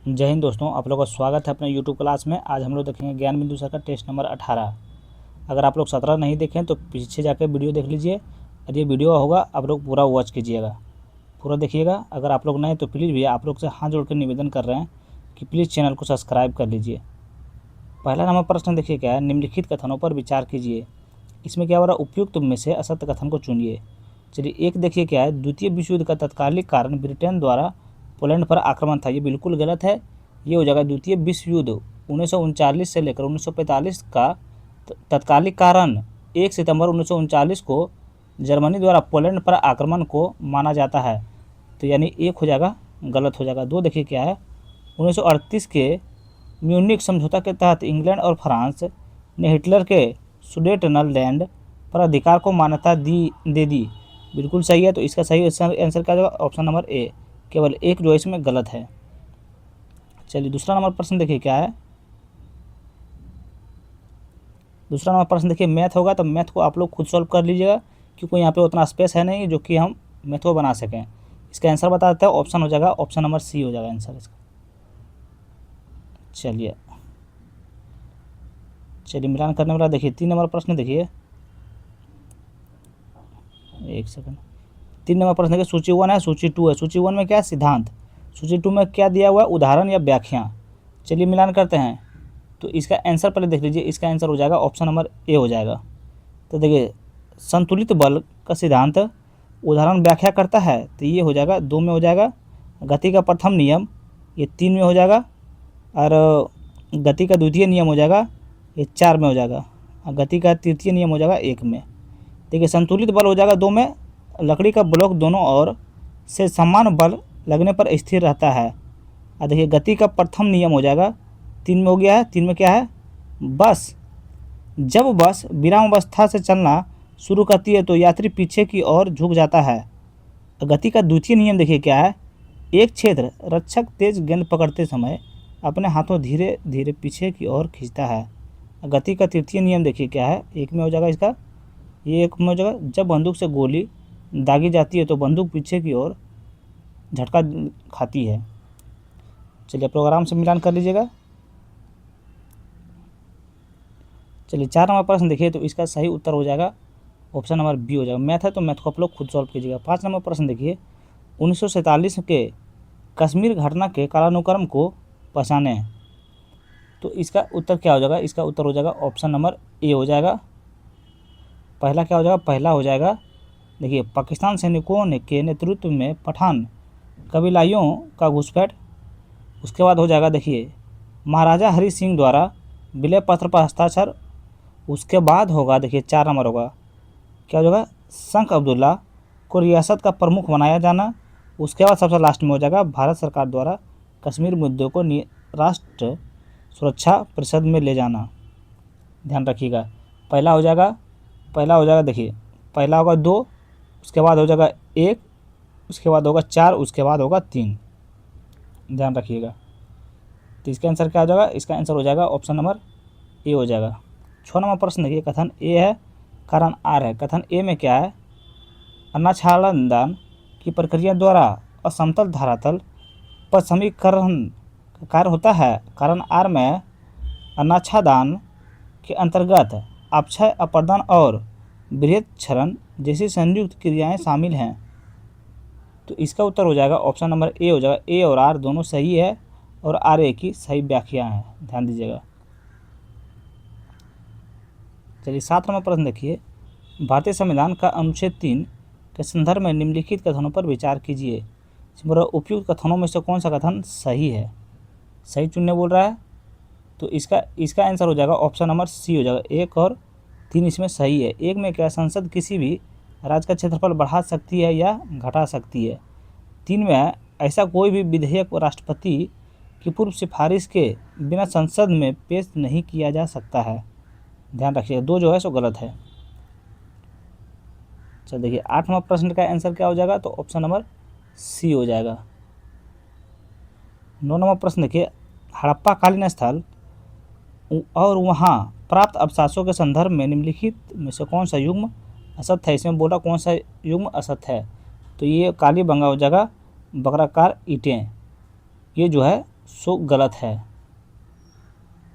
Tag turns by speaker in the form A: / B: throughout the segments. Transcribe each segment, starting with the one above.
A: जय हिंद दोस्तों, आप लोगों का स्वागत है अपने यूट्यूब क्लास में। आज हम लोग देखेंगे ज्ञान बिंदु सर का टेस्ट नंबर 18। अगर आप लोग 17 नहीं देखें तो पीछे जाकर वीडियो देख लीजिए, और ये वीडियो होगा आप लोग पूरा वॉच कीजिएगा, पूरा देखिएगा। अगर आप लोग नए तो प्लीज़ भैया आप लोग से हाथ जोड़ कर निवेदन कर रहे हैं कि प्लीज़ चैनल को सब्सक्राइब कर लीजिए। पहला नंबर प्रश्न देखिए क्या है, निम्नलिखित कथनों पर विचार कीजिए। इसमें क्या हो रहा है, उपयुक्त में से असत्य कथन को चुनिए। चलिए एक देखिए क्या है, द्वितीय विश्व युद्ध का तत्कालिक कारण ब्रिटेन द्वारा पोलैंड पर आक्रमण था। ये बिल्कुल गलत है। ये हो जाएगा द्वितीय विश्व युद्ध 1939 से लेकर 1945 का तत्कालिक कारण 1 सितंबर 1939 को जर्मनी द्वारा पोलैंड पर आक्रमण को माना जाता है। तो यानी एक हो जाएगा गलत हो जाएगा। दो देखिए क्या है, 1938 के म्यूनिख समझौता के तहत इंग्लैंड और फ्रांस ने हिटलर के सुडेटनलैंड पर अधिकार को मान्यता दे दी। बिल्कुल सही है। तो इसका सही आंसर क्या होगा, ऑप्शन नंबर ए। केवल एक जो है इसमें गलत है। चलिए दूसरा नंबर प्रश्न देखिए क्या है। दूसरा नंबर प्रश्न देखिए मैथ होगा, तो मैथ को आप लोग खुद सॉल्व कर लीजिएगा, क्योंकि यहाँ पे उतना स्पेस है नहीं जो कि हम मैथ को बना सकें। इसका आंसर बता देते हैं, ऑप्शन हो जाएगा ऑप्शन नंबर सी हो जाएगा आंसर इसका। चलिए मिलान करने वाला देखिए 3 नंबर प्रश्न देखिए, एक सेकंड। 3 नंबर प्रश्न देखिए, सूची 1 है, सूची 2 है। सूची 1 में क्या है, सिद्धांत। सूची 2 में क्या दिया हुआ है, उदाहरण या व्याख्या। चलिए मिलान करते हैं। तो इसका आंसर पहले देख लीजिए, इसका आंसर हो जाएगा ऑप्शन नंबर ए हो जाएगा। तो देखिए संतुलित बल का सिद्धांत उदाहरण व्याख्या करता है, तो ये हो जाएगा 2 में हो जाएगा। गति का प्रथम नियम ये 3 में हो जाएगा, और गति का द्वितीय नियम हो जाएगा ये 4 में हो जाएगा, और गति का तृतीय नियम हो जाएगा 1 में। देखिए संतुलित बल हो जाएगा 2 में, लकड़ी का ब्लॉक दोनों ओर से समान बल लगने पर स्थिर रहता है। और देखिए गति का प्रथम नियम हो जाएगा 3 में हो गया है। 3 में क्या है, बस जब बस विराम अवस्था से चलना शुरू करती है तो यात्री पीछे की ओर झुक जाता है। गति का द्वितीय नियम देखिए क्या है, एक क्षेत्र रक्षक तेज गेंद पकड़ते समय अपने हाथों धीरे धीरे पीछे की ओर खींचता है। गति का तृतीय नियम देखिए क्या है, 1 में हो जाएगा इसका, ये 1 में हो जाएगा। जब बंदूक से गोली दागी जाती है तो बंदूक पीछे की ओर झटका खाती है। चलिए प्रोग्राम से मिलान कर लीजिएगा। चलिए 4 नंबर प्रश्न देखिए, तो इसका सही उत्तर हो जाएगा ऑप्शन नंबर बी हो जाएगा। मैथ है तो मैथ को आप लोग खुद सॉल्व कीजिएगा। 5 नंबर प्रश्न देखिए, 1947 के कश्मीर घटना के कालानुक्रम को पहचानें। तो इसका उत्तर क्या हो जाएगा, इसका उत्तर हो जाएगा ऑप्शन नंबर ए हो जाएगा। पहला क्या हो जाएगा, पहला हो जाएगा देखिए पाकिस्तान सैनिकों ने के नेतृत्व में पठान कबीलाइयों का घुसपैठ। उसके बाद हो जाएगा देखिए महाराजा हरि सिंह द्वारा विलय पत्र पर हस्ताक्षर। उसके बाद होगा देखिए 4 नंबर होगा, क्या हो जाएगा, संख अब्दुल्ला को रियासत का प्रमुख बनाया जाना। उसके बाद सबसे लास्ट में हो जाएगा भारत सरकार द्वारा कश्मीर मुद्दे को राष्ट्र सुरक्षा परिषद में ले जाना। ध्यान रखिएगा, पहला हो जाएगा देखिए, पहला होगा 2, उसके बाद हो जाएगा 1, उसके बाद होगा 4, उसके बाद होगा 3। ध्यान रखिएगा। तो इसका आंसर क्या हो जाएगा, इसका आंसर हो जाएगा ऑप्शन नंबर ए हो जाएगा। 6 नंबर प्रश्न देखिए, कथन ए है कारण आर है। कथन ए में क्या है, अन्नाच्छादन की प्रक्रिया द्वारा असमतल धरातल पर समीकरण का कार्य होता है। कारण आर में अन्नाच्छादन के अंतर्गत अपक्षय अपर्दन और बृहत क्षरण जैसी संयुक्त क्रियाएं शामिल हैं। तो इसका उत्तर हो जाएगा ऑप्शन नंबर ए हो जाएगा। ए और आर दोनों सही है, और आर ए की सही व्याख्या है, ध्यान दीजिएगा। चलिए 7 नंबर प्रश्न देखिए, भारतीय संविधान का अनुच्छेद 3 के संदर्भ में निम्नलिखित कथनों पर विचार कीजिए। इसमें उपयुक्त कथनों में से कौन सा कथन सही है, सही चुनने बोल रहा है। तो इसका आंसर हो जाएगा ऑप्शन नंबर सी हो जाएगा। 1 और 3 इसमें सही है। 1 में क्या, संसद किसी भी राज्य का क्षेत्रफल बढ़ा सकती है या घटा सकती है। 3 में ऐसा कोई भी विधेयक राष्ट्रपति की पूर्व सिफारिश के बिना संसद में पेश नहीं किया जा सकता है। ध्यान रखिएगा, 2 जो है सो गलत है। चल देखिए 8 नंबर प्रश्न का आंसर क्या हो जाएगा, तो ऑप्शन नंबर सी हो जाएगा। 9 नंबर प्रश्न देखिए, हड़प्पा कालीन स्थल और वहाँ प्राप्त अवशेषों के संदर्भ में निम्नलिखित में से कौन सा युग्म असत्य है। इसमें बोला कौन सा युग्म असत्य है, तो ये काली बंगा हो जाएगा बकराकार ईंटें, ये जो है सो गलत है।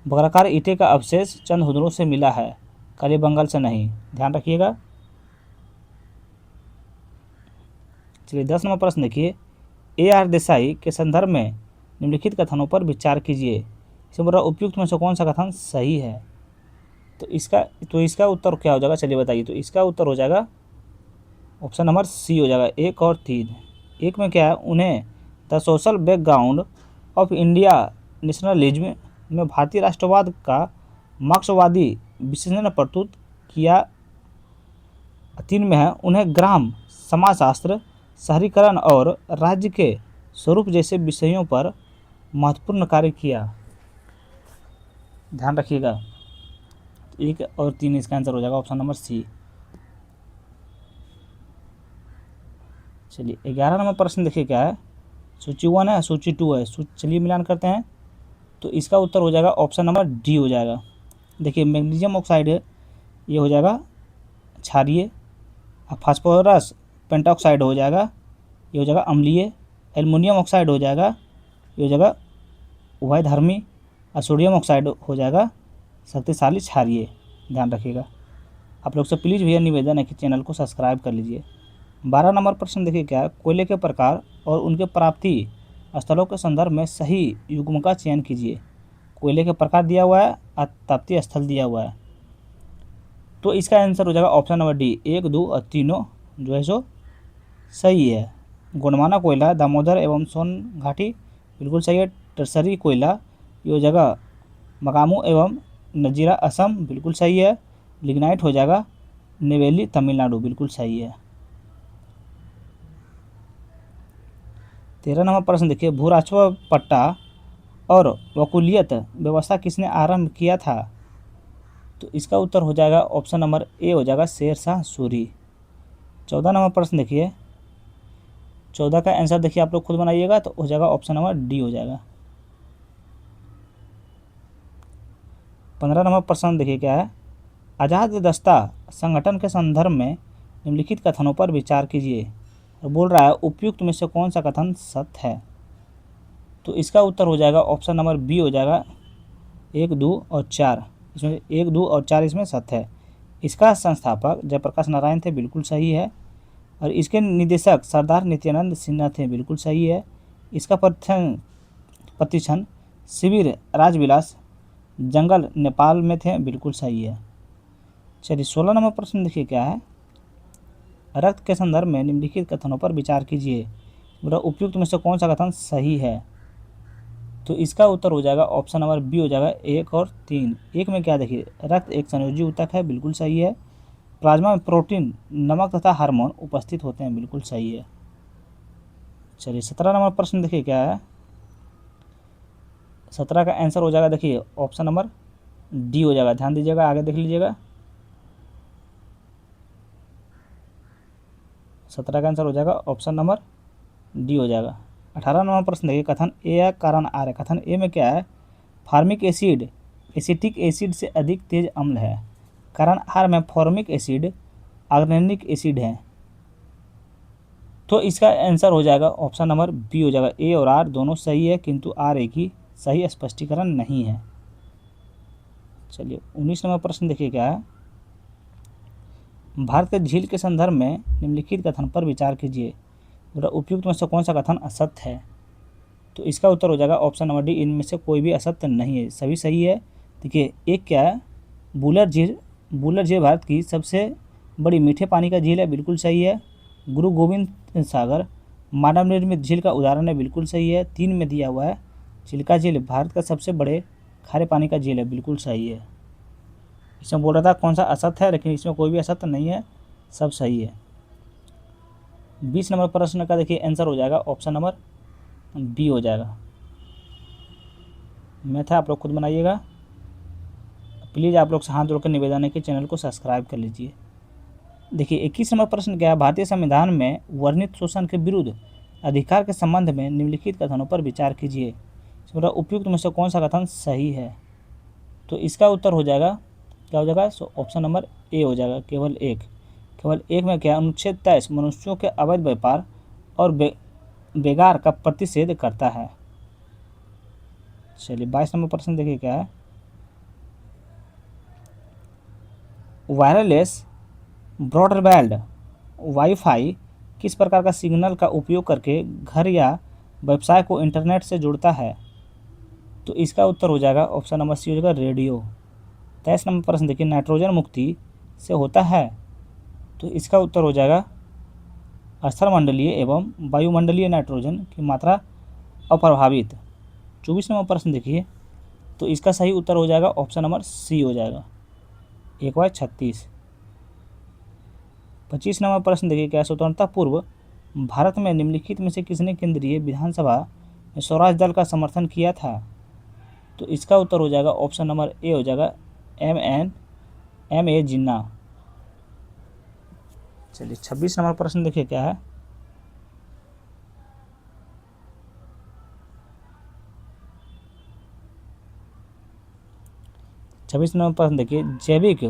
A: वक्राकार ईंटे का अवशेष चंद हुनरों से मिला है, कालीबंगाल से नहीं, ध्यान रखिएगा। चलिए 10 नंबर प्रश्न देखिए, A.R. देसाई के संदर्भ में निम्नलिखित कथनों पर विचार कीजिए। इसमें बोल रहा उपयुक्त में से कौन सा कथन सही है। तो इसका उत्तर क्या हो जाएगा, चलिए बताइए। तो इसका उत्तर हो जाएगा ऑप्शन नंबर सी हो जाएगा, 1 और 3। एक में क्या है, उन्हें the social background of India nationalism में भारतीय राष्ट्रवाद का मार्क्सवादी विश्लेषण प्रस्तुत किया। 3 में है, उन्हें ग्राम समाजशास्त्र, शहरीकरण और राज्य के स्वरूप जैसे विषयों पर महत्वपूर्ण कार्य किया। ध्यान रखिएगा, 1 और 3 इसका आंसर हो जाएगा ऑप्शन नंबर सी। चलिए 11 नंबर प्रश्न देखिए क्या है, सूची 1 है, सूची 2 है, चलिए मिलान करते हैं। तो इसका उत्तर हो जाएगा ऑप्शन नंबर डी हो जाएगा। देखिए मैग्नीशियम ऑक्साइड है, ये हो जाएगा क्षारीय। फास्फोरस पेंटाऑक्साइड हो जाएगा, ये हो जाएगा अम्लीय। एल्युमिनियम ऑक्साइड हो जाएगा, ये हो जाएगा उभयधर्मी। और सोडियम ऑक्साइड हो जाएगा शक्तिशाली क्षारीय। ध्यान रखिएगा। आप लोग से प्लीज़ भैया निवेदन है कि चैनल को सब्सक्राइब कर लीजिए। 12 नंबर प्रश्न देखिए क्या है, कोयले के प्रकार और उनके प्राप्ति स्थलों के संदर्भ में सही युग्म का चयन कीजिए। कोयले के प्रकार दिया हुआ है और ताप्तीय स्थल दिया हुआ है। तो इसका आंसर हो जाएगा ऑप्शन नंबर डी, 1, 2 और तीनों जो है सो सही है। गोंडवाना कोयला दामोदर एवं सोन घाटी बिल्कुल सही है। टर्सरी कोयला ये हो जाएगा मकामू एवं नजीरा असम बिल्कुल सही है। लिग्नाइट हो जाएगा नेवेली तमिलनाडु बिल्कुल सही है। 13 नंबर प्रश्न देखिए, भूराजस्व पट्टा और वकूलियत व्यवस्था किसने आरंभ किया था। तो इसका उत्तर हो जाएगा ऑप्शन नंबर ए हो जाएगा शेर शाह सूरी। 14 नंबर प्रश्न देखिए, 14 का आंसर देखिए आप लोग खुद बनाइएगा, तो हो जाएगा ऑप्शन नंबर डी हो जाएगा। 15 नंबर प्रश्न देखिए क्या है, आज़ाद दस्ता संगठन के संदर्भ में निम्नलिखित कथनों पर विचार कीजिए। और बोल रहा है उपयुक्त में से कौन सा कथन सत्य है। तो इसका उत्तर हो जाएगा ऑप्शन नंबर बी हो जाएगा, 1, 2 और 4। इसमें 1, 2 और 4 इसमें सत्य है। इसका संस्थापक जयप्रकाश नारायण थे, बिल्कुल सही है। और इसके निदेशक सरदार नित्यानंद सिन्हा थे, बिल्कुल सही है। इसका प्रतिष्ठान शिविर राजविलास जंगल नेपाल में थे, बिल्कुल सही है। चलिए 16 नंबर प्रश्न देखिए क्या है, रक्त के संदर्भ में निम्नलिखित कथनों पर विचार कीजिए। उपयुक्त में से कौन सा कथन सही है। तो इसका उत्तर हो जाएगा ऑप्शन नंबर बी हो जाएगा, 1 और 3। एक में क्या देखिए, रक्त एक संयोजी ऊतक है, बिल्कुल सही है। प्लाज्मा में प्रोटीन, नमक तथा हार्मोन उपस्थित होते हैं, बिल्कुल सही है। चलिए 17 नंबर प्रश्न देखिए क्या है, 17 का आंसर हो जाएगा देखिए ऑप्शन नंबर डी हो जाएगा। ध्यान दीजिएगा, आगे देख लीजिएगा। 17 का आंसर हो जाएगा ऑप्शन नंबर डी हो जाएगा। 18 नंबर प्रश्न देखिए, कथन ए या कारण आर है। कथन ए में क्या है, फार्मिक एसिड एसिटिक एसिड से अधिक तेज अम्ल है। कारण आर में फॉर्मिक एसिड ऑर्गेनिक एसिड है। तो इसका आंसर हो जाएगा ऑप्शन नंबर बी हो जाएगा। ए और आर दोनों सही है, किंतु आर एक ही सही स्पष्टीकरण नहीं है। चलिए 19 नंबर प्रश्न देखिए क्या है, भारत के झील के संदर्भ में निम्नलिखित कथन पर विचार कीजिए। उपयुक्त में से कौन सा कथन असत्य है। तो इसका उत्तर हो जाएगा ऑप्शन नंबर डी, इनमें से कोई भी असत्य नहीं है, सभी सही है। देखिए एक क्या है, बुलर झील भारत की सबसे बड़ी मीठे पानी का झील है, बिल्कुल सही है। गुरु गोविंद सागर मानव निर्मित झील का उदाहरण है, बिल्कुल सही है। 3 में दिया हुआ है, चिल्का झील भारत का सबसे बड़े खारे पानी का झील है, बिल्कुल सही है। इसमें बोल रहा था कौन सा असत्य है, लेकिन इसमें कोई भी असत्य नहीं है, सब सही है। 20 नंबर प्रश्न का देखिए आंसर हो जाएगा ऑप्शन नंबर बी हो जाएगा। मैथ है, आप लोग खुद बनाइएगा। प्लीज़ आप लोग से हाथ जोड़कर निवेदन है कि चैनल को सब्सक्राइब कर लीजिए। देखिए 21 नंबर प्रश्न क्या है, भारतीय संविधान में वर्णित शोषण के विरुद्ध अधिकार के संबंध में निम्नलिखित कथनों पर विचार कीजिए। उपयुक्त में से कौन सा कथन सही है। तो इसका उत्तर हो जाएगा क्या हो जाएगा, ऑप्शन नंबर ए हो जाएगा, केवल एक में क्या, अनुच्छेद 23 मनुष्यों के अवैध व्यापार और बेगार का प्रतिषेध करता है। चलिए 22 नंबर प्रश्न देखिए क्या है। वायरलेस ब्रॉडबैंड वाईफाई किस प्रकार का सिग्नल का उपयोग करके घर या व्यवसाय को इंटरनेट से जुड़ता है? तो इसका उत्तर हो जाएगा ऑप्शन नंबर सी हो जाएगा रेडियो। 23 नंबर प्रश्न देखिए, नाइट्रोजन मुक्ति से होता है? तो इसका उत्तर हो जाएगा स्थलमंडलीय एवं वायुमंडलीय नाइट्रोजन की मात्रा अप्रभावित। 24 नंबर प्रश्न देखिए, तो इसका सही उत्तर हो जाएगा ऑप्शन नंबर सी हो जाएगा 1/36। 25 नंबर प्रश्न देखिए क्या, स्वतंत्रता पूर्व भारत में निम्नलिखित में से किसने केंद्रीय विधानसभा में स्वराज दल का समर्थन किया था? तो इसका उत्तर हो जाएगा ऑप्शन नंबर ए हो जाएगा M.A. जिन्ना। चलिए 26 नंबर प्रश्न देखिए क्या है। छब्बीस नंबर प्रश्न देखिए, जैविक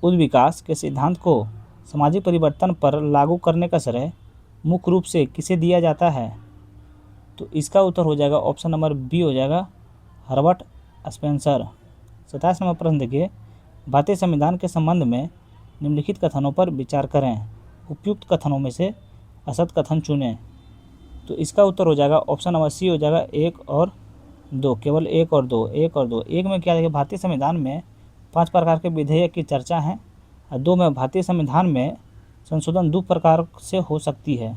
A: उद्विकास के सिद्धांत को सामाजिक परिवर्तन पर लागू करने का श्रेय मुख्य रूप से किसे दिया जाता है? तो इसका उत्तर हो जाएगा ऑप्शन नंबर बी हो जाएगा हर्बर्ट स्पेंसर। 27 नंबर प्रश्न देखिए, भारतीय संविधान के संबंध में निम्नलिखित कथनों पर विचार करें, उपयुक्त कथनों में से असत कथन चुनें। तो इसका उत्तर हो जाएगा ऑप्शन नंबर सी हो जाएगा 1 और 2, केवल 1 और 2। 1 और 2, 1 में क्या देखिए, भारतीय संविधान में 5 प्रकार के विधेयक की चर्चा है, और 2 में भारतीय संविधान में संशोधन 2 प्रकार से हो सकती है,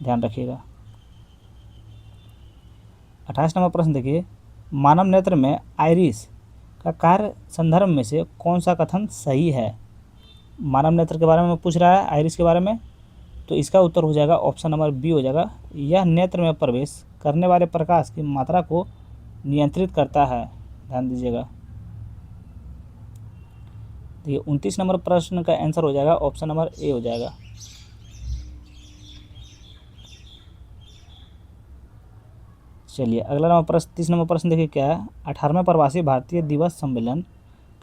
A: ध्यान रखिएगा। 28 नंबर प्रश्न देखिए, मानव नेत्र में आइरिस का कार्य संदर्भ में से कौन सा कथन सही है? मानव नेत्र के बारे में पूछ रहा है, आइरिस के बारे में। तो इसका उत्तर हो जाएगा ऑप्शन नंबर बी हो जाएगा, यह नेत्र में प्रवेश करने वाले प्रकाश की मात्रा को नियंत्रित करता है, ध्यान दीजिएगा। देखिए 29 नंबर प्रश्न का आंसर हो जाएगा ऑप्शन नंबर ए हो जाएगा। चलिए अगला नंबर प्रश्न 30 नंबर प्रश्न देखिए क्या है, 18वें प्रवासी भारतीय दिवस सम्मेलन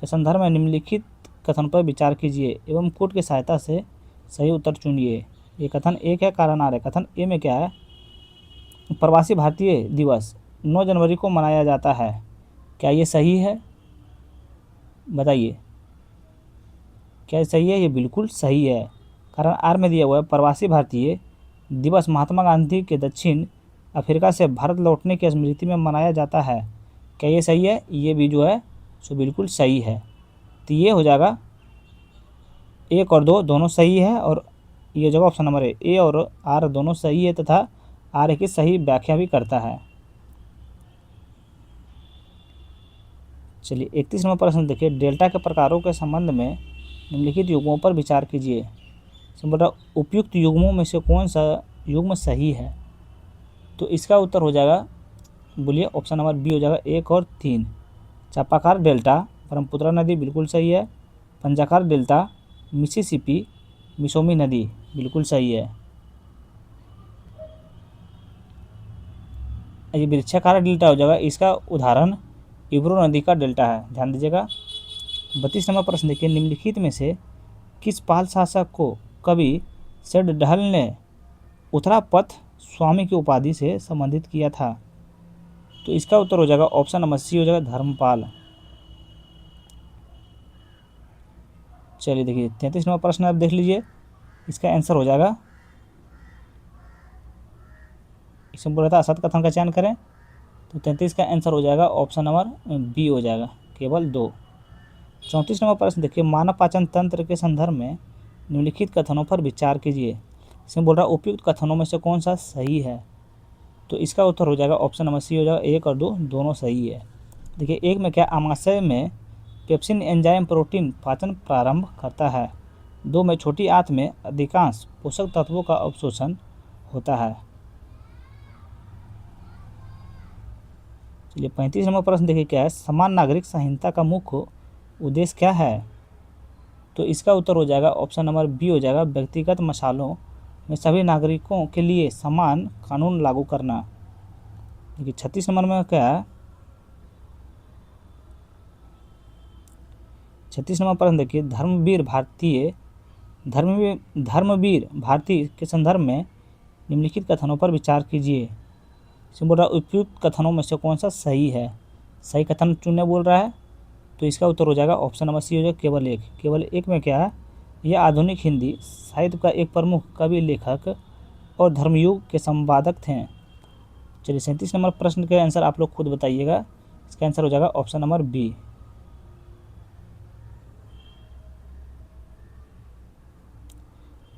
A: के संदर्भ में निम्नलिखित कथन पर विचार कीजिए एवं कोड की सहायता से सही उत्तर चुनिए। ये कथन एक है, कारण आ रहा है। कथन ए में क्या है, प्रवासी भारतीय दिवस 9 जनवरी को मनाया जाता है, क्या ये सही है? बताइए क्या ये सही है? ये बिल्कुल सही है। कारण आर में दिया हुआ है, प्रवासी भारतीय दिवस महात्मा गांधी के दक्षिण अफ्रीका से भारत लौटने की स्मृति में मनाया जाता है, क्या ये सही है? ये भी जो है सो बिल्कुल सही है। तो ये हो जाएगा 1 और 2 दोनों सही है, और ये जगह ऑप्शन नंबर ए और आर दोनों सही है तथा आर की सही व्याख्या भी करता है। चलिए 31 नंबर प्रश्न देखिए, डेल्टा के प्रकारों के संबंध में निम्नलिखित युग्मों पर विचार कीजिए। सिंपल, उपयुक्त युग्मों में से कौन सा युग्म सही है? तो इसका उत्तर हो जाएगा, बोलिए ऑप्शन नंबर बी हो जाएगा 1 और 3। चापाकार डेल्टा ब्रह्मपुत्र नदी बिल्कुल सही है। पंजाकार डेल्टा मिसिसिपी मिसोमी नदी बिल्कुल सही है। ये वृक्षाकार डेल्टा हो जाएगा, इसका उदाहरण इब्रो नदी का डेल्टा है, ध्यान दीजिएगा। 32 नंबर प्रश्न देखिए, निम्नलिखित में से किस पाल शासक को कवि सेडढल ने उत्तरापथ स्वामी की उपाधि से संबंधित किया था? तो इसका उत्तर हो जाएगा ऑप्शन नंबर सी हो जाएगा धर्मपाल। चलिए देखिए 33 नंबर प्रश्न आप देख लीजिए, इसका आंसर हो जाएगा, इसमें बोला था असत कथन का चयन करें, तो 33 का आंसर हो जाएगा ऑप्शन नंबर बी हो जाएगा, केवल 2। 34 नंबर प्रश्न देखिए, मानव पाचन तंत्र के संदर्भ में निम्नलिखित कथनों पर विचार कीजिए। इसमें बोल रहा है उपयुक्त कथनों में से कौन सा सही है? तो इसका उत्तर हो जाएगा ऑप्शन नंबर सी हो जाएगा, 1 और 2 दोनों सही है। देखिए 1 में क्या, आमाशय में पेप्सिन एंजाइम प्रोटीन पाचन प्रारंभ करता है। 2 में छोटी आंत में अधिकांश पोषक तत्वों का अवशोषण होता है। चलिए 35 नंबर प्रश्न देखिए क्या है, समान नागरिक संहिता का मुख्य उद्देश्य क्या है? तो इसका उत्तर हो जाएगा ऑप्शन नंबर बी हो जाएगा, व्यक्तिगत मसालों में सभी नागरिकों के लिए समान कानून लागू करना। देखिए 36 नंबर में क्या है, 36 नंबर प्रश्न देखिए, धर्मवीर भारती के संदर्भ में निम्नलिखित कथनों पर विचार कीजिए। इसमें बोल रहा है उपयुक्त कथनों में से कौन सा सही है, सही कथन चुनने बोल रहा है। तो इसका उत्तर हो जाएगा ऑप्शन नंबर सी हो जाएगा केवल एक। केवल एक में क्या है, यह आधुनिक हिंदी साहित्य का एक प्रमुख कवि, लेखक और धर्मयुग के संपादक थे। चलिए 37 नंबर प्रश्न के आंसर आप लोग खुद बताइएगा। इसका आंसर हो जाएगा ऑप्शन नंबर बी।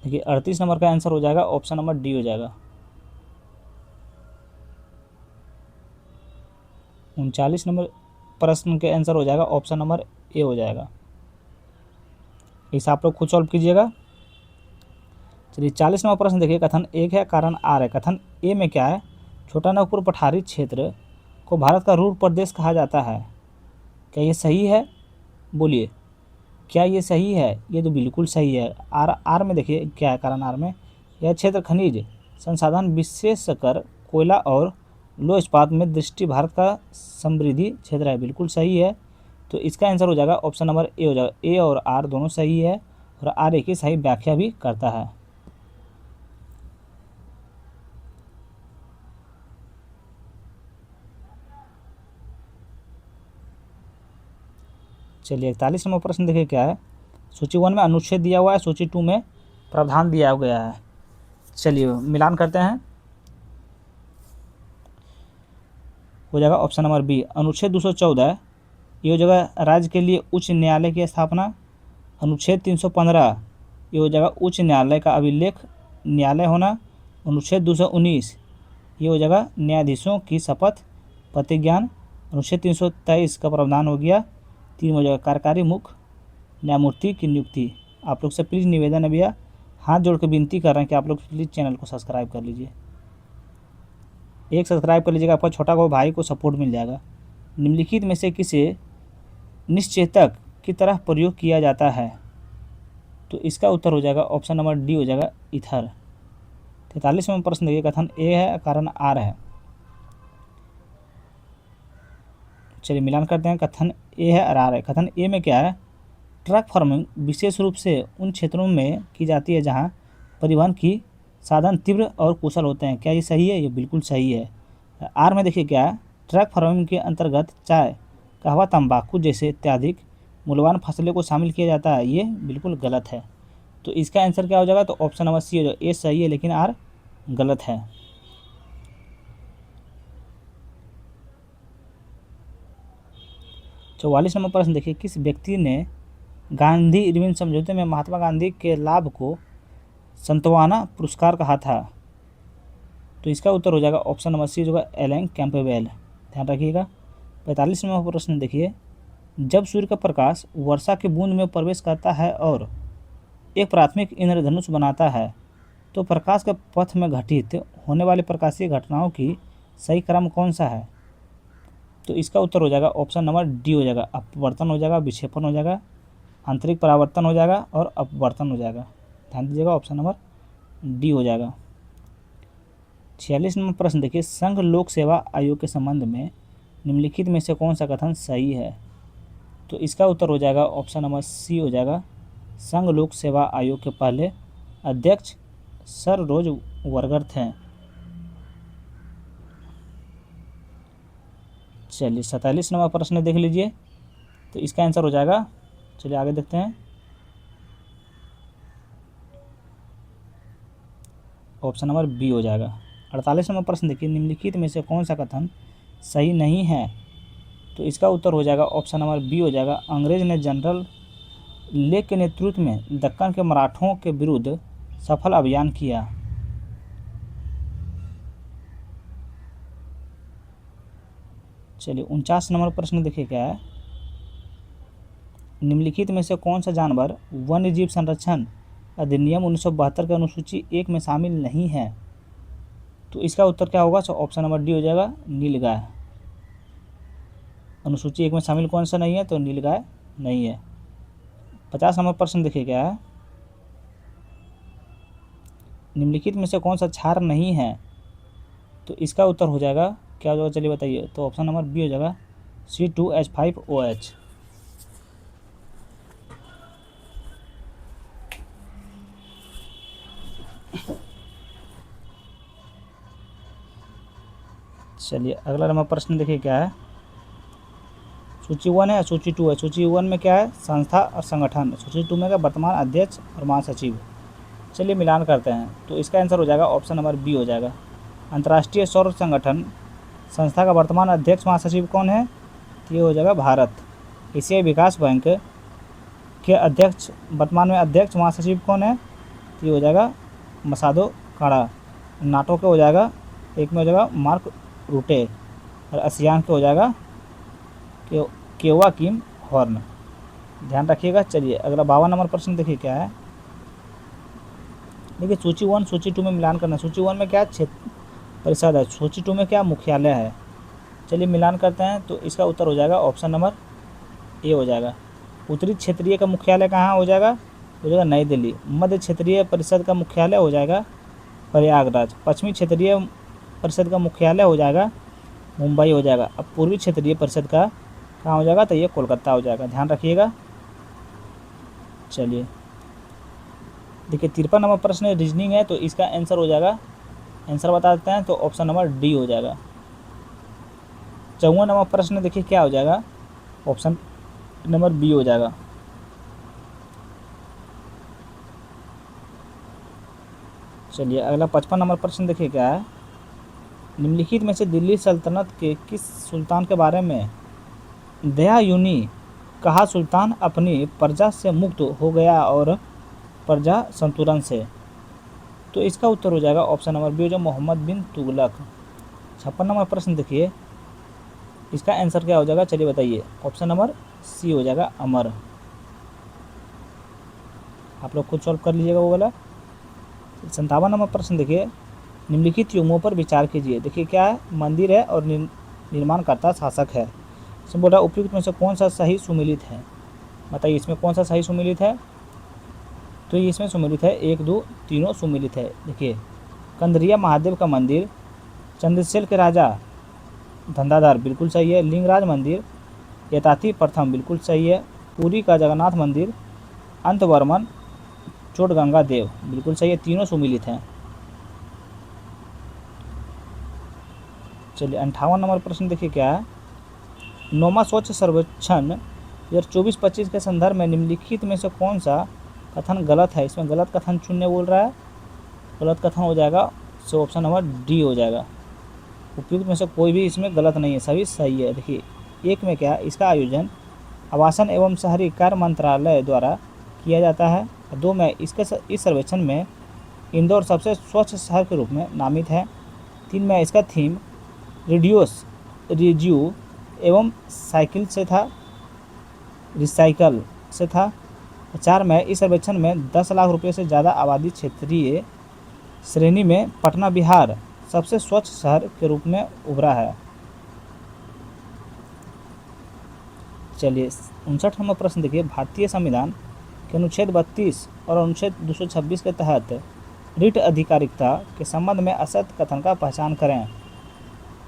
A: देखिए 38 नंबर का आंसर हो जाएगा ऑप्शन नंबर डी हो जाएगा। 39 नंबर प्रश्न के आंसर हो जाएगा ऑप्शन नंबर ए हो जाएगा। इसे आप लोग खुद सॉल्व कीजिएगा। चलिए 40 नंबर प्रश्न देखिए, कथन एक है कारण आर है। कथन ए में क्या है, छोटा नागपुर पठारी क्षेत्र को भारत का रूर प्रदेश कहा जाता है। क्या ये सही है, बोलिए क्या ये सही है? ये तो बिल्कुल सही है। आर में देखिए क्या है, कारण आर में यह क्षेत्र खनिज संसाधन विशेषकर कोयला और लो इस्पात में दृष्टि भारत का समृद्धि क्षेत्र है, बिल्कुल सही है। तो इसका आंसर हो जाएगा ऑप्शन नंबर ए हो जाएगा। ए और आर दोनों सही है और आर एक ही सही व्याख्या भी करता है। चलिए 41 नंबर प्रश्न देखिए क्या है, सूची 1 में अनुच्छेद दिया हुआ है, सूची 2 में प्रावधान दिया गया है। चलिए मिलान करते हैं, हो जाएगा ऑप्शन नंबर बी। अनुच्छेद 214 ये हो जाएगा राज्य के लिए उच्च न्यायालय की स्थापना। अनुच्छेद 315 ये हो जाएगा उच्च न्यायालय का अभिलेख न्यायालय होना। अनुच्छेद 219 ये हो जाएगा न्यायाधीशों की शपथ प्रतिज्ञान। अनुच्छेद 323 का प्रावधान हो गया। 3 हो जाएगा कार्यकारी मुख्य न्यायमूर्ति की नियुक्ति। आप लोग से प्लीज़ निवेदन है भैया, हाथ जोड़ के विनती कर रहे हैं कि आप लोग प्लीज़ चैनल को सब्सक्राइब कर लीजिए। एक सब्सक्राइब कर लीजिएगा, आपका छोटा को भाई को सपोर्ट मिल जाएगा। निम्नलिखित में से किसे निश्चेतक की तरह प्रयोग किया जाता है? तो इसका उत्तर हो जाएगा ऑप्शन नंबर डी हो जाएगा ईथर। 43वां प्रश्न देखिए, कथन ए है कारण आर है। चलिए मिलान करते हैं, कथन ए है और आर है। कथन ए में क्या है, ट्रक फार्मिंग विशेष रूप से उन क्षेत्रों में की जाती है जहां परिवहन की साधन तीव्र और कुशल होते हैं। क्या ये सही है? ये बिल्कुल सही है। आर में देखिए क्या है, ट्रक फार्मिंग के अंतर्गत चाय, कहवा, तंबाकू जैसे अत्यधिक मूल्यवान फसलों को शामिल किया जाता है। ये बिल्कुल गलत है। तो इसका आंसर क्या हो जाएगा, तो ऑप्शन नंबर सी हो जाएगा। ए सही है लेकिन आर गलत है। 44 नंबर प्रश्न देखिए, किस व्यक्ति ने गांधी इरविन समझौते में महात्मा गांधी के लाभ को संतवाना पुरस्कार कहा था? तो इसका उत्तर हो जाएगा ऑप्शन नंबर सी जो है एलेन कैंपबेल। ध्यान रखिएगा। 45 नंबर प्रश्न देखिए, जब सूर्य का प्रकाश वर्षा की बूंद में प्रवेश करता है और एक प्राथमिक इंद्रधनुष बनाता है तो प्रकाश के पथ में घटित होने वाली प्रकाशीय घटनाओं की सही क्रम कौन सा है? तो इसका उत्तर हो जाएगा ऑप्शन नंबर डी हो जाएगा। अपवर्तन हो जाएगा, विक्षेपण हो जाएगा, आंतरिक परावर्तन हो जाएगा और अपवर्तन हो जाएगा। ध्यान दीजिएगा, ऑप्शन नंबर डी हो जाएगा। 46 नंबर प्रश्न देखिए, संघ लोक सेवा आयोग के संबंध में निम्नलिखित में से कौन सा कथन सही है? तो इसका उत्तर हो जाएगा ऑप्शन नंबर सी हो जाएगा। संघ लोक सेवा आयोग के पहले अध्यक्ष सर रोज वर्गर थे। चलिए 47 नंबर प्रश्न देख लीजिए, तो इसका आंसर हो जाएगा, चलिए आगे देखते हैं, ऑप्शन नंबर बी हो जाएगा। 48 नंबर प्रश्न देखिए, निम्नलिखित में से कौन सा कथन सही नहीं है? तो इसका उत्तर हो जाएगा ऑप्शन नंबर बी हो जाएगा। अंग्रेज ने जनरल लेक के नेतृत्व में दक्कन के मराठों के विरुद्ध सफल अभियान किया। चलिए 49 नंबर प्रश्न देखिए क्या है, निम्नलिखित में से कौन सा जानवर वन्य जीव संरक्षण अधिनियम 1972 के अनुसूची 1 में शामिल नहीं है? तो इसका उत्तर क्या होगा, ऑप्शन नंबर डी हो जाएगा नीलगाय। अनुसूची 1 में शामिल कौन सा नहीं है, तो नीलगाय नहीं है। 50 नंबर प्रश्न देखिए क्या है, निम्नलिखित में से कौन सा क्षार नहीं है? तो इसका उत्तर हो जाएगा क्या हो जाएगा, चलिए बताइए, तो ऑप्शन नंबर बी हो जाएगा C2H5OH। चलिए अगला नंबर प्रश्न देखिए क्या है। सूची 1 है, सूची 2 है। सूची 1 में क्या है, संस्था और संगठन। सूची 2 में क्या, वर्तमान अध्यक्ष और महासचिव। चलिए मिलान करते हैं, तो इसका आंसर हो जाएगा ऑप्शन नंबर बी हो जाएगा। अंतर्राष्ट्रीय सौर संगठन संस्था का वर्तमान अध्यक्ष महासचिव कौन है, तो ये हो जाएगा भारत। एशियाई विकास बैंक के अध्यक्ष, वर्तमान में अध्यक्ष महासचिव कौन है, तो ये हो जाएगा मसादो काड़ा। नाटो के हो जाएगा, एक में हो जाएगा मार्क रूटे, और आसियान के हो जाएगा केवा किम हॉर्न। ध्यान रखिएगा। चलिए अगला 52 नंबर प्रश्न देखिए क्या है। देखिए सूची 1 सूची 2 में मिलान करना। सूची 1 में क्या है, क्षेत्र परिषद है। सूची 2 में क्या, मुख्यालय है। चलिए मिलान करते हैं, तो इसका उत्तर हो जाएगा ऑप्शन नंबर ए हो जाएगा। उत्तरी क्षेत्रीय का मुख्यालय कहाँ हो जाएगा नई दिल्ली। मध्य क्षेत्रीय परिषद का मुख्यालय हो जाएगा प्रयागराज। पश्चिमी क्षेत्रीय परिषद का मुख्यालय हो जाएगा मुंबई हो जाएगा। अब पूर्वी क्षेत्रीय परिषद का कहाँ हो जाएगा, तो ये कोलकाता हो जाएगा। ध्यान रखिएगा। चलिए देखिए 53 नंबर प्रश्न रीजनिंग है, तो इसका आंसर हो जाएगा, आंसर बता देते हैं, तो ऑप्शन नंबर डी हो जाएगा। 54 नंबर प्रश्न देखिए क्या हो जाएगा, ऑप्शन नंबर बी हो जाएगा। चलिए अगला 55 नंबर प्रश्न देखिए क्या है। निम्नलिखित में से दिल्ली सल्तनत के किस सुल्तान के बारे में दयायुनी कहा सुल्तान अपनी प्रजा से मुक्त हो गया और प्रजा संतुलन से। तो इसका उत्तर हो जाएगा ऑप्शन नंबर बी हो जाएगा, मोहम्मद बिन तुगलक। 56 नंबर प्रश्न देखिए, इसका आंसर क्या हो जाएगा, चलिए बताइए। ऑप्शन नंबर सी हो जाएगा, अमर। आप लोग खुद सॉल्व कर लीजिएगा वो वाला। 57 नंबर प्रश्न देखिए, निम्नलिखित युग्मों पर विचार कीजिए। देखिए क्या है, मंदिर है और निर्माणकर्ता शासक है। इसमें बोल रहा है उपयुक्त में से कौन सा सही सुमिलित है, बताइए इसमें कौन सा सही सुमिलित है। तो ये इसमें सुमिलित है 1 2 तीनों सुमिलित है। देखिए कंदरिया महादेव का मंदिर, चंद्रसेन के राजा धंधाधार बिल्कुल सही है। लिंगराज मंदिर, यताति प्रथम बिल्कुल सही है। पुरी का जगन्नाथ मंदिर, अंतवर्मन चोटगंगा देव बिल्कुल सही है। तीनों सुमिलित हैं। चलिए 58 नंबर प्रश्न देखिए क्या है। 9वां स्वच्छ सर्वेक्षण 2024-25 के संदर्भ में निम्नलिखित में से कौन सा कथन गलत है। इसमें गलत कथन चुनने बोल रहा है। गलत कथन हो जाएगा, सो ऑप्शन नंबर डी हो जाएगा। उपयुक्त में से कोई भी इसमें गलत नहीं है, सभी सही है। देखिए 1 में क्या, इसका आयोजन आवासन एवं शहरी कार्य मंत्रालय द्वारा किया जाता है। 2 में इस सर्वेक्षण में इंदौर सबसे स्वच्छ शहर के रूप में नामित है। 3 में इसका थीम रिड्यूस रिज्यू एवं साइकिल से था, रिसाइकल से था। 4 में इस सर्वेक्षण में 10 लाख रुपये से ज़्यादा आबादी क्षेत्रीय श्रेणी में पटना बिहार सबसे स्वच्छ शहर के रूप में उभरा है। चलिए 59 नंबर प्रश्न देखिए, भारतीय संविधान के अनुच्छेद 32 और अनुच्छेद 226 के तहत रिट अधिकारिकता के संबंध में असत्य कथन का पहचान करें।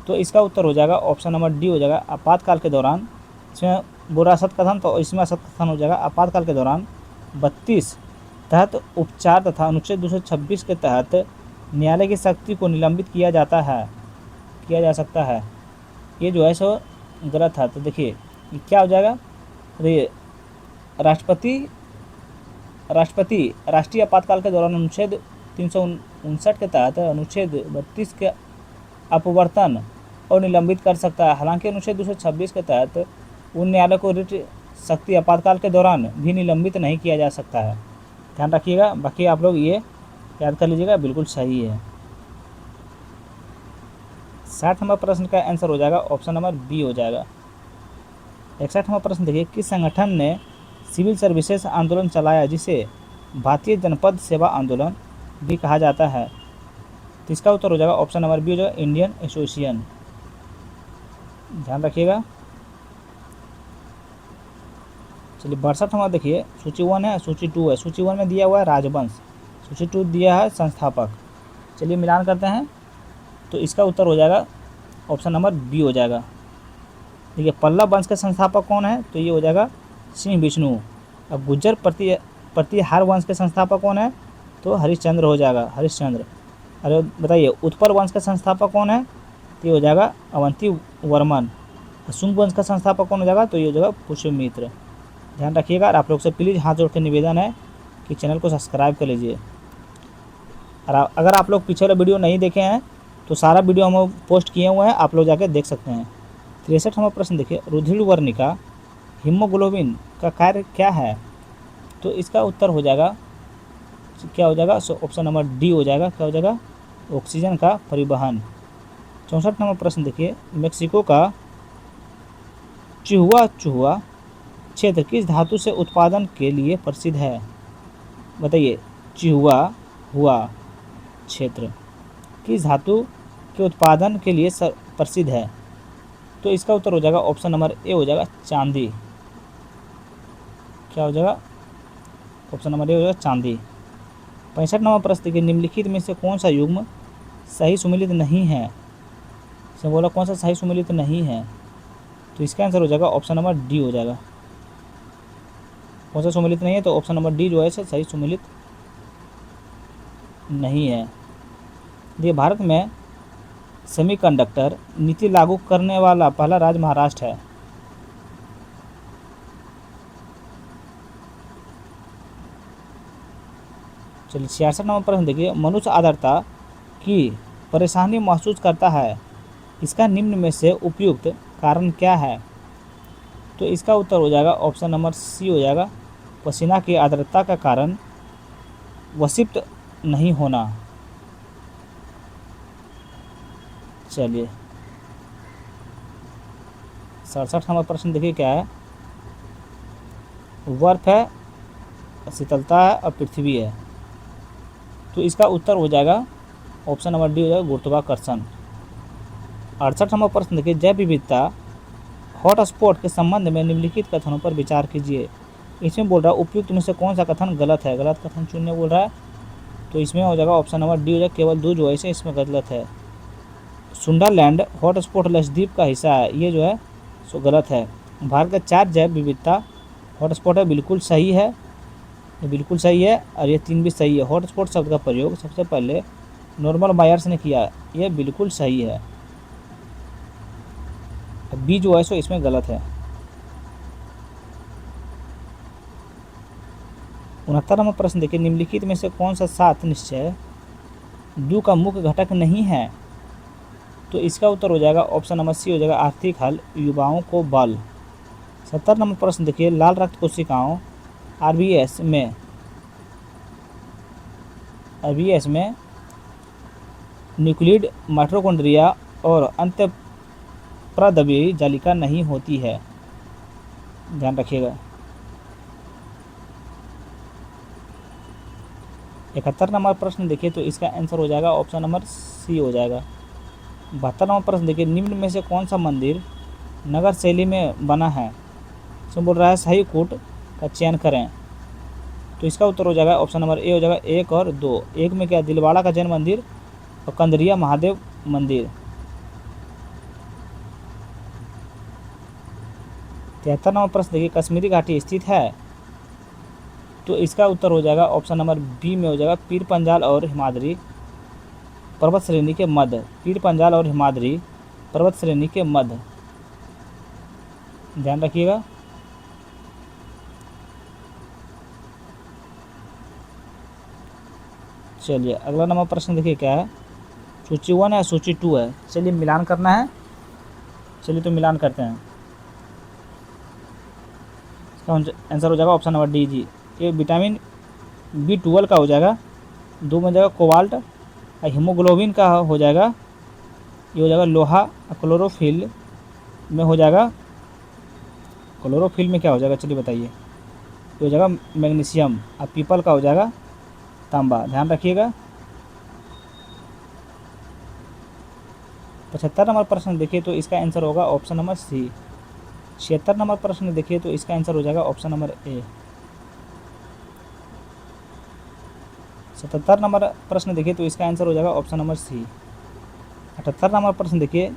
A: तो इसका उत्तर हो जाएगा ऑप्शन नंबर डी हो जाएगा, आपातकाल के दौरान। इसमें बुरा असत्य कथन, तो इसमें असत्य कथन हो जाएगा आपातकाल के दौरान 32 तहत उपचार तथा अनुच्छेद 226 के तहत न्यायालय की शक्ति को निलंबित किया जा सकता है। ये जो है सो गलत है। तो देखिए ये क्या हो जाएगा, देखिए राष्ट्रपति राष्ट्रीय आपातकाल के दौरान अनुच्छेद 359 के तहत अनुच्छेद 32 के अपवर्तन और निलंबित कर सकता है। हालांकि अनुच्छेद 226 के तहत उन न्यायालय को रिट शक्ति आपातकाल के दौरान भी निलंबित नहीं किया जा सकता है। ध्यान रखिएगा, बाकी आप लोग ये याद कर लीजिएगा, बिल्कुल सही है। 60 नंबर प्रश्न का आंसर हो जाएगा ऑप्शन नंबर बी हो जाएगा। 61 नंबर प्रश्न देखिए, किस संगठन ने सिविल सर्विसेज आंदोलन चलाया जिसे भारतीय जनपद सेवा आंदोलन भी कहा जाता है। तो इसका उत्तर हो जाएगा ऑप्शन नंबर बी हो जाएगा, इंडियन एसोसिएशन। ध्यान रखिएगा। चलिए 62 नंबर देखिए, सूची 1 है, सूची 2 है। सूची 1 में दिया हुआ है राजवंश, सूची 2 दिया है संस्थापक। चलिए मिलान करते हैं, तो इसका उत्तर हो जाएगा ऑप्शन नंबर बी हो जाएगा। देखिए पल्लव वंश के संस्थापक कौन है, तो ये हो जाएगा सिंह विष्णु। अब गुज्जर प्रतिहार वंश के संस्थापक कौन है, तो हरिश्चंद्र हो जाएगा, हरिश्चंद्र। अरे बताइए उत्पल वंश के संस्थापक कौन है, तो ये हो जाएगा अवंती वर्मन। शुंग वंश का संस्थापक कौन हो जाएगा, तो ये हो जाएगा पुष्यमित्र। ध्यान रखिएगा। और आप लोग से प्लीज़ हाथ जोड़ के निवेदन है कि चैनल को सब्सक्राइब कर लीजिए। और अगर आप लोग पिछले वीडियो नहीं देखे हैं तो सारा वीडियो हम पोस्ट किए हुए हैं, आप लोग जाके देख सकते हैं। 63वां प्रश्न देखिए, रुधिर वर्णिका हीमोग्लोबिन का कार्य क्या है, तो इसका उत्तर हो जाएगा क्या हो जाएगा, सो ऑप्शन नंबर डी हो जाएगा। क्या हो जाएगा, ऑक्सीजन का परिवहन। 64वां प्रश्न देखिए, मेक्सिको का चिहुआ क्षेत्र किस धातु से उत्पादन के लिए प्रसिद्ध है, बताइए। चिहुआ क्षेत्र किस धातु के उत्पादन के लिए प्रसिद्ध है, तो इसका उत्तर हो जाएगा ऑप्शन नंबर ए हो जाएगा, चांदी। क्या हो जाएगा, ऑप्शन नंबर ए हो जाएगा, चांदी। 65वां प्रश्न देखिए, निम्नलिखित में से कौन सा युग्म सही सुमेलित नहीं है, इसमें बोला कौन सा सही सुमेलित नहीं है, तो इसका आंसर हो जाएगा ऑप्शन नंबर डी हो जाएगा। कौन सा सुमेलित नहीं है, तो ऑप्शन नंबर डी जो है सही सुमेलित नहीं है। ये भारत में सेमीकंडक्टर नीति लागू करने वाला पहला राज्य महाराष्ट्र है। चलिए 66वां प्रश्न देखिए, मनुष्य आर्द्रता की परेशानी महसूस करता है, इसका निम्न में से उपयुक्त कारण क्या है, तो इसका उत्तर हो जाएगा ऑप्शन नंबर सी हो जाएगा, पसीना की आर्द्रता का कारण वसिप्त नहीं होना। चलिए 67वां प्रश्न देखिए क्या है, बर्फ है, शीतलता है और पृथ्वी है, तो इसका उत्तर हो जाएगा ऑप्शन नंबर डी हो जाएगा, गुरुत्वाकर्षण। 68वां प्रश्न देखिए, जैव विविधता हॉटस्पॉट के संबंध में निम्नलिखित कथनों पर विचार कीजिए। इसमें बोल रहा है उपयुक्त में से कौन सा कथन गलत है, गलत कथन चुनने बोल रहा है, तो इसमें हो जाएगा ऑप्शन नंबर डी हो जाएगा, केवल 2 जो है इसमें गलत है। सुंडरलैंड हॉटस्पॉट लक्षद्वीप का हिस्सा है, ये जो है सो गलत है। भारत का 4 जैव विविधता हॉटस्पॉट है, बिल्कुल सही है, ये बिल्कुल सही है, और ये 3 भी सही है। हॉटस्पॉट शब्द का प्रयोग सबसे पहले नॉर्मल बायर्स ने किया, ये बिल्कुल सही है। बी जो है सो इसमें गलत है। 69वां प्रश्न देखिए, निम्नलिखित में से कौन सा 7 निश्चय दू का मुख्य घटक नहीं है, तो इसका उत्तर हो जाएगा ऑप्शन नंबर सी हो जाएगा, आर्थिक हल, युवाओं को बल। 70 नंबर प्रश्न देखिए, लाल रक्त कोशिकाओं आरबीएस में न्यूक्लियड माइटोकॉन्ड्रिया और अंतःप्रद्रव्य जालिका नहीं होती है, ध्यान रखिएगा। 71 नंबर प्रश्न देखिए, तो इसका आंसर हो जाएगा ऑप्शन नंबर सी हो जाएगा। 72वां प्रश्न देखिए, निम्न में से कौन सा मंदिर नगर शैली में बना है, इसमें बोल रहा है सही कूट का चयन करें, तो इसका उत्तर हो जाएगा ऑप्शन नंबर ए हो जाएगा, 1 और 2। 1 में क्या, दिलवाड़ा का जैन मंदिर और कंदरिया महादेव मंदिर। 73वां प्रश्न देखिए, कश्मीरी घाटी स्थित है, तो इसका उत्तर हो जाएगा ऑप्शन नंबर बी में हो जाएगा, पीर पंजाल और हिमाद्री पर्वत श्रेणी के मध्य। पीर पंजाल और हिमाद्री पर्वत श्रेणी के मध्य, ध्यान रखिएगा। चलिए अगला नंबर प्रश्न देखिए क्या है, सूची 1 है सूची 2 है, चलिए मिलान करना है। चलिए तो मिलान करते हैं। इसका आंसर हो जाएगा ऑप्शन नंबर डी जी, ये विटामिन B12 का हो जाएगा, 2 में जाएगा कोबाल्ट, और हीमोग्लोबिन का हो जाएगा, ये हो जाएगा लोहा। क्लोरोफिल में हो जाएगा, क्लोरोफिल में क्या हो जाएगा चलिए बताइए, ये हो जाएगा मैग्नीशियम, और पीपल का हो जाएगा तांबा, ध्यान रखिएगा। 75 नंबर प्रश्न देखिए, तो इसका आंसर होगा ऑप्शन नंबर सी। 76 नंबर प्रश्न देखिए, तो इसका आंसर हो जाएगा ऑप्शन नंबर ए। 77 नंबर प्रश्न देखिए, तो इसका आंसर हो जाएगा ऑप्शन नंबर सी। 78 नंबर प्रश्न देखिए,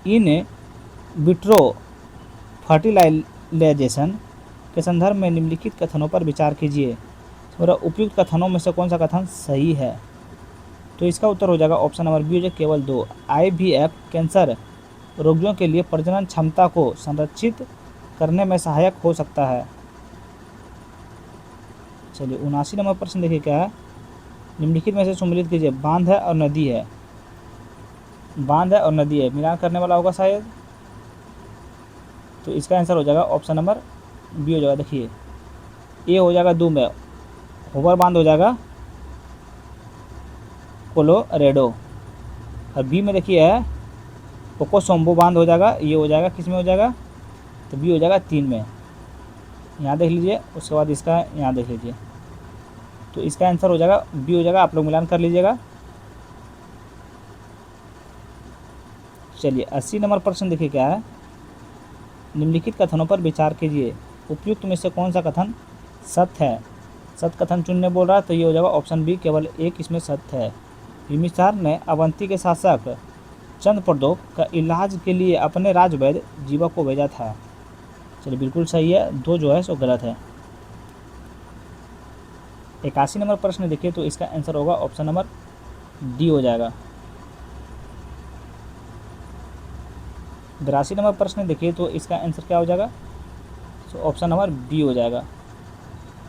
A: इन विट्रो फर्टिलाइजेशन के संदर्भ में निम्नलिखित कथनों पर विचार कीजिए, और उपयुक्त कथनों में से कौन सा कथन सही है, तो इसका उत्तर हो जाएगा ऑप्शन नंबर बी हो जाएगा केवल 2। IVF कैंसर रोगियों के लिए प्रजनन क्षमता को संरक्षित करने में सहायक हो सकता है। चलिए 79 नंबर प्रश्न देखिए क्या है। निम्नलिखित में से सम्मिलित कीजिए। बांध है और नदी है, बांध है और नदी है, मिलान करने वाला होगा शायद। तो इसका आंसर हो जाएगा ऑप्शन नंबर बी हो जाएगा। देखिए ए हो जाएगा दूम है, होबर बांध हो जाएगा कोलोरेडो, और बी में देखिए है कोकोसोम्बो बांध हो जाएगा। ये हो जाएगा किस में हो जाएगा, तो बी हो जाएगा 3 में। यहाँ देख लीजिए, उसके बाद इसका यहाँ देख लीजिए, तो इसका आंसर हो जाएगा बी हो जाएगा। आप लोग मिलान कर लीजिएगा। चलिए 80 नंबर प्रश्न देखिए क्या है। निम्नलिखित कथनों पर विचार कीजिए। उपयुक्त में से कौन सा कथन सत्य है। सत्य कथन चुनने बोल रहा है, तो ये हो जाएगा ऑप्शन बी, केवल एक इसमें सत्य है। बिम्बिसार ने अवंती के शासक चंद्रप्रदोप का इलाज के लिए अपने राजवैद्य जीवा को भेजा था। चलिए बिल्कुल सही है, 2 जो है सो गलत है। 81 नंबर प्रश्न देखिए, तो इसका आंसर होगा ऑप्शन नंबर डी हो जाएगा। 82 नंबर प्रश्न देखिए, तो इसका आंसर क्या हो जाएगा, तो ऑप्शन नंबर बी हो जाएगा।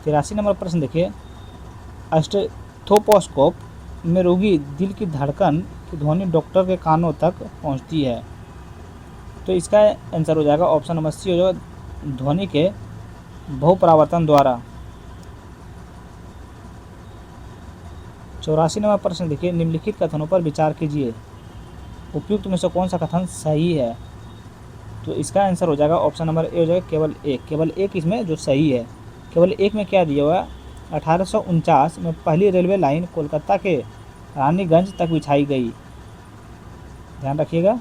A: 83 नंबर प्रश्न देखिए। स्टेथोस्कोप में रोगी दिल की धड़कन की ध्वनि डॉक्टर के कानों तक पहुंचती है। तो इसका आंसर हो जाएगा ऑप्शन नंबर सी हो जाएगा, ध्वनि के बहुपरावर्तन द्वारा। 84 नंबर प्रश्न देखिए। निम्नलिखित कथनों पर विचार कीजिए। उपयुक्त में से कौन सा कथन सही है। तो इसका आंसर हो जाएगा ऑप्शन नंबर ए हो जाएगा, केवल एक इसमें जो सही है। केवल एक में क्या दिया हुआ है, 1849 में पहली रेलवे लाइन कोलकाता के रानीगंज तक बिछाई गई। ध्यान रखिएगा।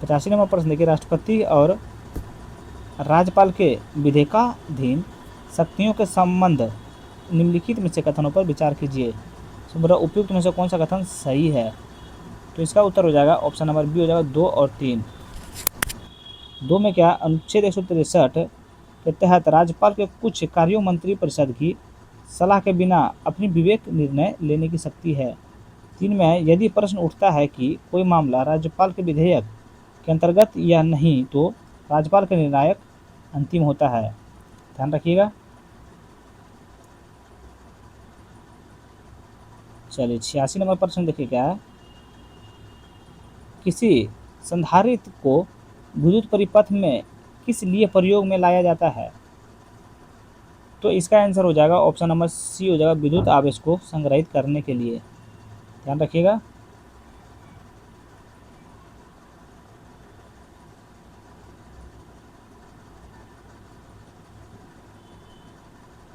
A: 85 नंबर प्रश्न देखिए। राष्ट्रपति और राज्यपाल के विधेयकाधीन शक्तियों के संबंध निम्नलिखित में से कथनों पर विचार कीजिए। उपयुक्त में से कौन सा कथन सही है। तो इसका उत्तर हो जाएगा ऑप्शन नंबर बी हो जाएगा, 2 और 3। 2 में क्या, अनुच्छेद 163 के तहत राज्यपाल के कुछ कार्यों मंत्री परिषद की सलाह के बिना अपनी विवेक निर्णय लेने की शक्ति है। 3 में यदि प्रश्न उठता है कि कोई मामला राज्यपाल के विधेयक के अंतर्गत या नहीं, तो राज्यपाल का निर्णायक अंतिम होता है। ध्यान रखिएगा। चलिए 86 नंबर प्रश्न देखिए क्या है। किसी संधारित्र को विद्युत परिपथ में किस लिए प्रयोग में लाया जाता है। तो इसका आंसर हो जाएगा ऑप्शन नंबर सी हो जाएगा, विद्युत आवेश को संग्रहित करने के लिए। ध्यान रखिएगा।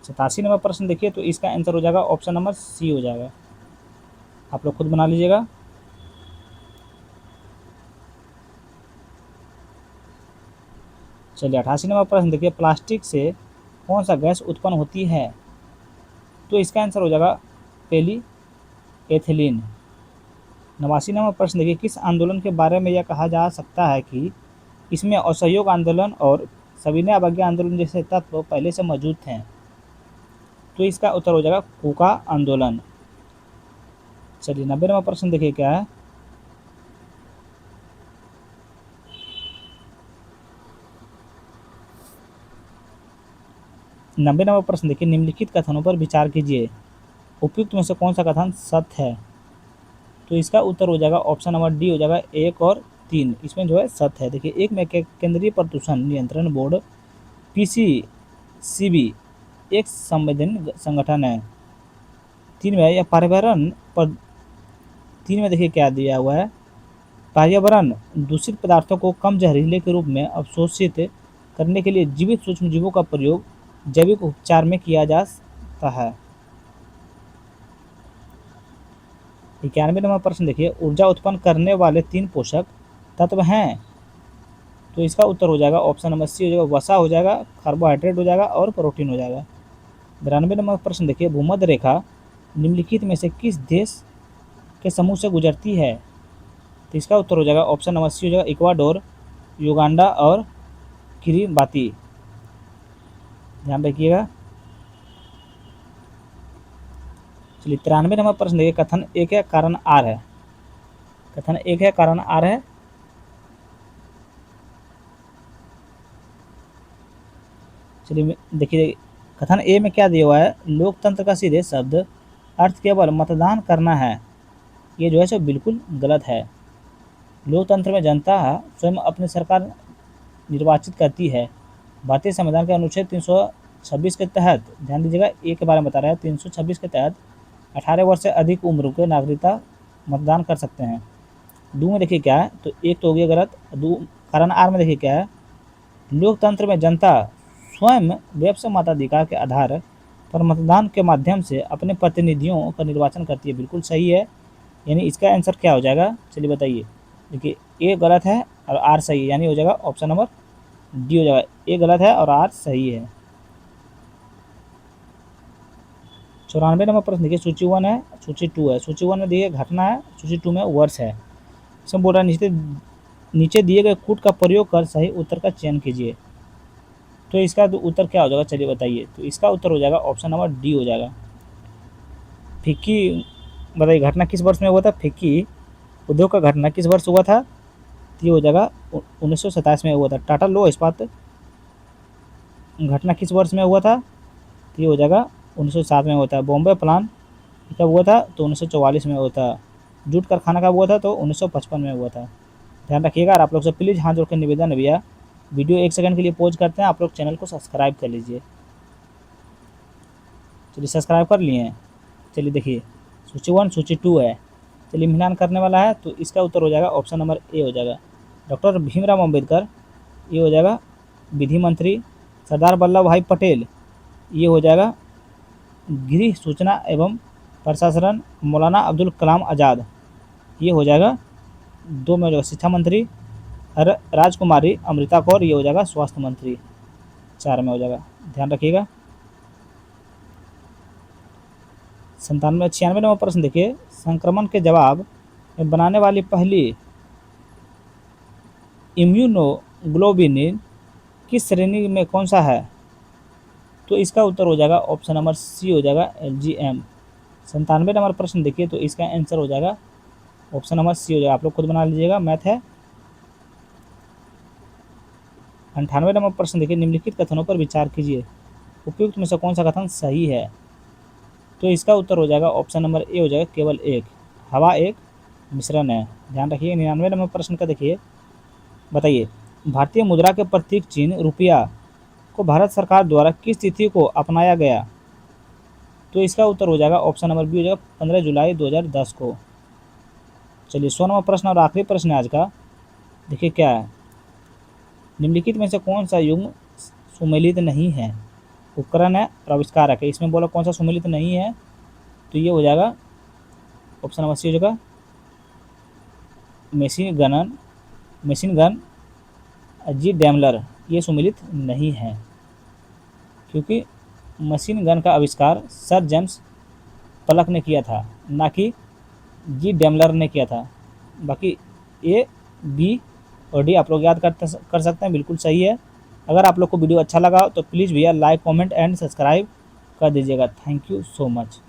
A: सतासी नंबर प्रश्न देखिए, तो इसका आंसर हो जाएगा ऑप्शन नंबर सी हो जाएगा। आप लोग खुद बना लीजिएगा। चलिए 88 नंबर प्रश्न देखिए। प्लास्टिक से कौन सा गैस उत्पन्न होती है। तो इसका आंसर हो जाएगा पहली एथिलीन। 89 नंबर प्रश्न देखिए। किस आंदोलन के बारे में यह कहा जा सकता है कि इसमें असहयोग आंदोलन और सविनय अवज्ञा आंदोलन जैसे तत्व पहले से मौजूद थे। तो इसका उत्तर हो जाएगा कूका आंदोलन। चलिए 90 नंबर प्रश्न देखिए क्या है। नब्बे नंबर प्रश्न देखिए। निम्नलिखित कथनों पर विचार कीजिए। उपयुक्त में से कौन सा कथन सत्य है। तो इसका उत्तर हो जाएगा ऑप्शन नंबर डी हो जाएगा, 1 और 3 इसमें जो है सत्य है। देखिए 1 में केंद्रीय प्रदूषण नियंत्रण बोर्ड PCCB एक संवैधानिक संगठन है। 3 में यह पर्यावरण पर 3 में देखिए क्या दिया हुआ है, पर्यावरण दूषित पदार्थों को कम जहरीले के रूप में अवशोषित करने के लिए जीवित सूक्ष्म जीवों का प्रयोग जैविक उपचार में किया जाता है। 91 नंबर प्रश्न देखिए। ऊर्जा उत्पन्न करने वाले 3 पोषक तत्व हैं। तो इसका उत्तर हो जाएगा ऑप्शन नंबर सी हो जाएगा, वसा हो जाएगा, कार्बोहाइड्रेट हो जाएगा और प्रोटीन हो जाएगा। 92 नंबर प्रश्न देखिए। भूमध्य रेखा निम्नलिखित में से किस देश के समूह से गुजरती है। तो इसका उत्तर हो जाएगा ऑप्शन नंबर सी हो जाएगा, इक्वाडोर, युगांडा और किरिबाती। ध्यान रखिएगा। चलिए 93 नंबर प्रश्न देखिए, कथन एक है कारण आर है। कथन एक है कारण आर है। चलिए देखिए, कथन ए में क्या दिया हुआ है, लोकतंत्र का सीधे शब्द अर्थ केवल मतदान करना है, ये जो है सो बिल्कुल गलत है। लोकतंत्र में जनता स्वयं अपनी सरकार निर्वाचित करती है। भारतीय संविधान के अनुच्छेद 326 के तहत, ध्यान दीजिएगा ए के बारे में बता रहा है, 326 के तहत 18 वर्ष से अधिक उम्र के नागरिकता मतदान कर सकते हैं। दो में देखिए क्या है, तो एक तो हो गया गलत। दो कारण आर में देखिए क्या है, लोकतंत्र में जनता स्वयं व्यक्ति मताधिकार के आधार पर मतदान के माध्यम से अपने प्रतिनिधियों का निर्वाचन करती है, बिल्कुल सही है। यानी इसका आंसर क्या हो जाएगा, चलिए बताइए। देखिए ए गलत है और आर सही है, यानी हो जाएगा ऑप्शन नंबर डी हो जाएगा। ए गलत है और आर सही है। 94 नंबर प्रश्न देखिए, सूची 1 है, सूची 2 है। सूची 1 में देखिए घटना है, सूची 2 में वर्ष है। इसमें बोल रहा है नीचे दिए गए कूट का प्रयोग कर सही उत्तर का चयन कीजिए। तो इसका उत्तर क्या हो जाएगा, चलिए बताइए। तो इसका उत्तर हो जाएगा ऑप्शन नंबर डी हो जाएगा। फिक्की, बताइए घटना किस वर्ष में हुआ था। फिक्की उद्योग का घटना किस वर्ष हुआ था, ये हो जाएगा 1927 में हुआ था। टाटा लो इस्पात घटना किस वर्ष में हुआ था, ये हो जाएगा 1907 में हुआ था। बॉम्बे प्लान कब हुआ था, तो 1944 में हुआ था। जूट कारखाना कब हुआ था, तो 1955 में हुआ था। ध्यान रखिएगा। और आप लोग से प्लीज़ हाथ जोड़ के निवेदन है भैया, वीडियो 1 सेकंड के लिए पॉज करते हैं, आप लोग चैनल को सब्सक्राइब कर लीजिए। चलिए सब्सक्राइब कर लिए हैं। चलिए देखिए, सूची 1 सूची 2 है। चलिए मिलान करने वाला है, तो इसका उत्तर हो जाएगा ऑप्शन नंबर ए हो जाएगा। डॉक्टर भीमराव अम्बेडकर, ये हो जाएगा विधि मंत्री। सरदार वल्लभ भाई पटेल, ये हो जाएगा गृह सूचना एवं प्रशासन। मौलाना अब्दुल कलाम आज़ाद, ये हो जाएगा 2 में हो जाएगा शिक्षा मंत्री। राजकुमारी अमृता कौर, ये हो जाएगा स्वास्थ्य मंत्री। 4 में हो जाएगा, ध्यान रखिएगा। 96 नंबर प्रश्न देखिए, संक्रमण के जवाब में बनाने वाली पहली इम्यूनोग्लोबिन किस श्रेणी में कौन सा है, तो इसका उत्तर हो जाएगा ऑप्शन नंबर सी हो जाएगा LGM। 97 नंबर प्रश्न देखिए, तो इसका आंसर हो जाएगा ऑप्शन नंबर सी हो जाएगा। आप लोग खुद बना लीजिएगा, मैथ है। 98 नंबर प्रश्न देखिए, निम्नलिखित कथनों पर विचार कीजिए, उपयुक्त में से कौन सा कथन सही है, तो इसका उत्तर हो जाएगा ऑप्शन नंबर ए हो जाएगा, केवल एक हवा एक मिश्रण है। ध्यान रखिए। 99 नंबर प्रश्न का देखिए, बताइए भारतीय मुद्रा के प्रतीक चिन्ह रुपया को भारत सरकार द्वारा किस तिथि को अपनाया गया, तो इसका उत्तर हो जाएगा ऑप्शन नंबर बी हो जाएगा, 15 जुलाई 2010 को। चलिए 100 नंबर प्रश्न और आखिरी प्रश्न है आज का। देखिए क्या है, निम्नलिखित में से कौन सा युग्म सुमेलित नहीं है। उपकरण है और आविष्कारक है, इसमें बोला कौन सा सुमेलित नहीं है, तो ये हो जाएगा ऑप्शन नंबर सी हो जाएगा मशीन गन जी डैमलर, ये सुमेलित नहीं है, क्योंकि मशीन गन का आविष्कार सर जेम्स प्लक ने किया था, ना कि जी डैमलर ने किया था। बाकी ए बी और डी आप लोग याद कर सकते हैं, बिल्कुल सही है। अगर आप लोग को वीडियो अच्छा लगा तो प्लीज़ भैया लाइक कमेंट एंड सब्सक्राइब कर दीजिएगा। Thank you so much.